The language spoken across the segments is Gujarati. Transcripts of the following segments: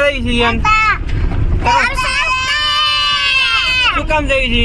આવી છે યાન? શું કામ જઈ છે?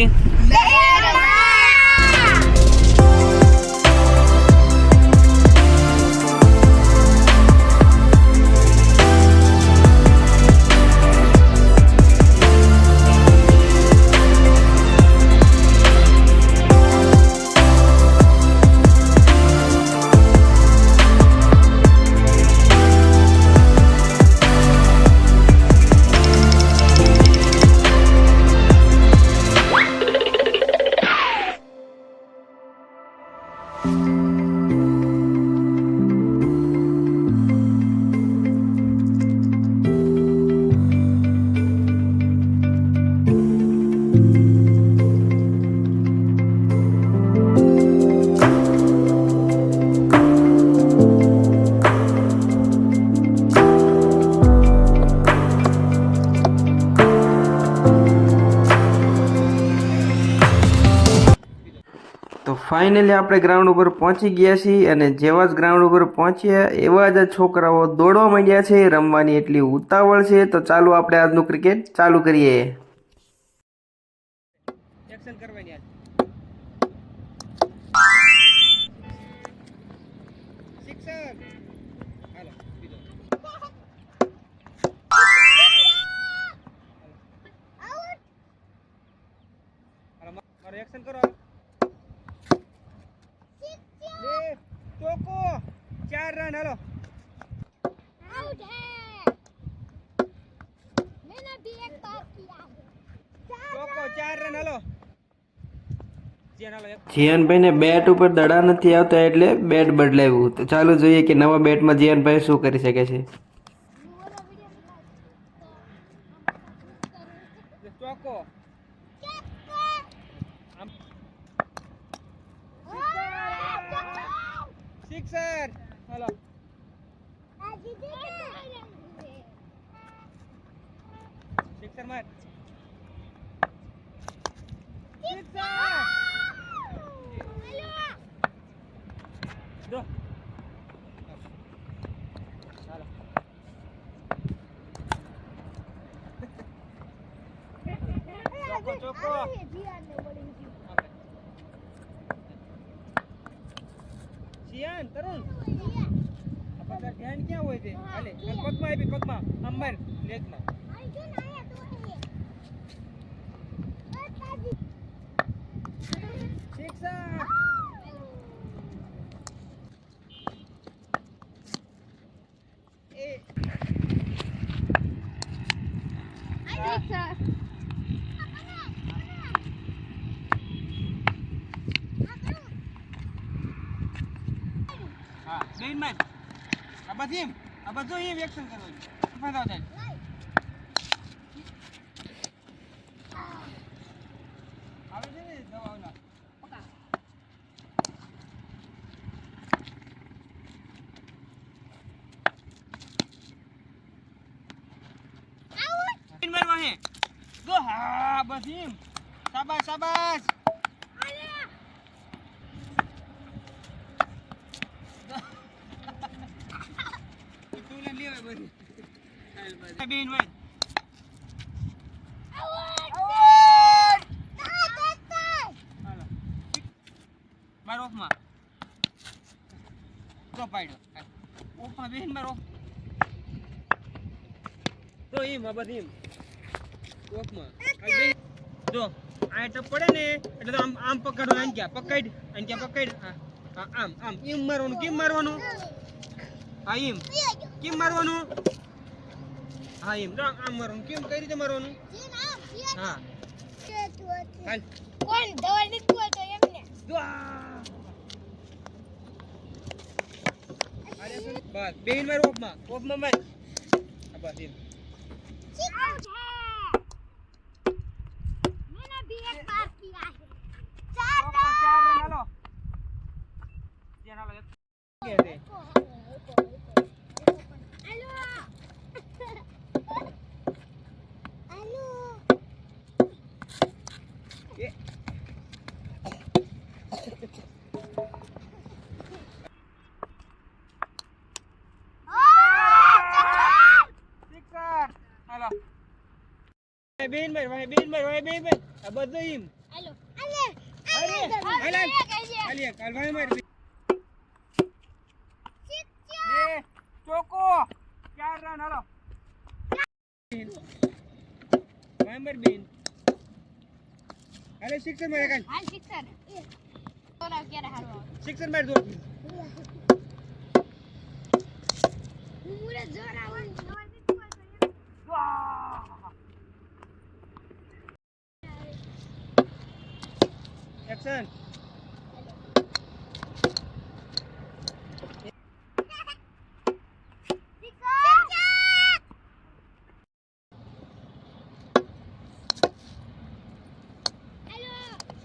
તો ફાઇનલી આપણે ગ્રાઉન્ડ ઉપર પહોંચી ગયા છીએ અને જેવા જ ગ્રાઉન્ડ ઉપર પહોંચ્યા એવા જ છોકરાઓ દોડવા માંડ્યા છે. રમવાની એટલી ઉતાવળ છે. તો ચાલો આપણે આજનું ક્રિકેટ ચાલુ કરીએ. એક્શન કરવાની આજ. સિક્સર. હાલો બીજો. હાલો મારો એક્શન કરો. ચોકો 4 રન. हेलो आउट है मैंने भी एक पास किया है ચોકો 4 રન. हेलो જીયાન હાલો. જીયાનભાઈને બેટ ઉપર દડા નથી આવતા એટલે બેટ બદલાવ્યું. તો ચાલો જોઈએ કે નવા બેટમાં જીયાનભાઈ શું કરી શકે છે. ચોકો સિક્સર. हेलो સિક્સર માર. સિક્સર દો. હાલો ચોકો ચોકો. જીયાન તરુણ આપણા ધ્યાન ક્યાં હોય છે? હાલે પગમાં આવી પગમાં આમ માર લેગમાં. સિક્સર. એ હા બેન માર. આ બધી આ બધું એમ એક્શન કરવાનું. ફાયદા થાય. આવે છે ને દવાઓના. બેન મારવા હે. જો હા બસ એમ. શાબાશ શાબાશ. બેન ભાઈ મારો ઓફમાં તો પાડ્યો ઓફમાં બેન મારો તો એમ આ બધી એમ ઓફમાં જો આ ટપ પડે ને એટલે તો આમ આમ પકડો આમ ક્યાં પકડ આમ ક્યાં પકડ હા આમ આમ એમ મારવાનું. કેમ મારવાનું? હા એમ કેમ મારવાનું? હા એમ તો આમ મારવાનું. કેમ કઈ રીતે મારવાનું? હા હાલ કોણ દવા નથી બોલતો એમને જો અરે બસ બેન માર ઓફમાં માર. આ બસ એમ. आउट है मैंने भी एक पास किया है 4 4 रन. हेलो જીયાન હાલો કે દે. સિક્સર. બેન માર વાય બેન માર વાય બેન માર આ બધું એમ હાલો અલે અરે હાલ હાલ કાલ વાય માર બે ચોકો 4 રન હાલો વાય માર બેન અરે સિક્સર માર કાલ હાલ શિક્ષણ તોરા ક્યારે હારવા સિક્સર માર દો મુરે જોર આવે એક્શન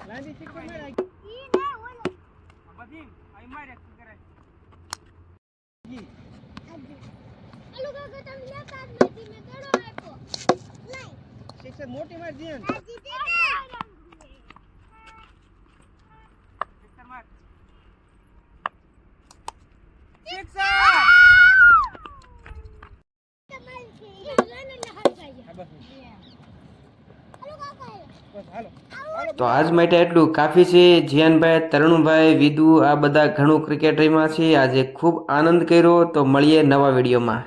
લાંબી સિક્સર માર આ બધી આઈ માર એક્શન કરે જી આલુ કાકા તમે લેતા જ નથી મેં દડો આપ્યો લઈ સિક્સર મોટી માર જીન આજી દે સિક્સર માર સિક્સર તમારી છે લઈને હાલ જાય હા બસ આલુ કાકા બસ હાલો તો આજ માટે એટલું કાફી છે. જીયાનભાઈ, તરુણભાઈ, વિદુ આ બધા ઘણું ક્રિકેટ રમ્યા છે. આજે ખૂબ આનંદ કર્યો. તો મળીએ નવા વિડીયોમાં.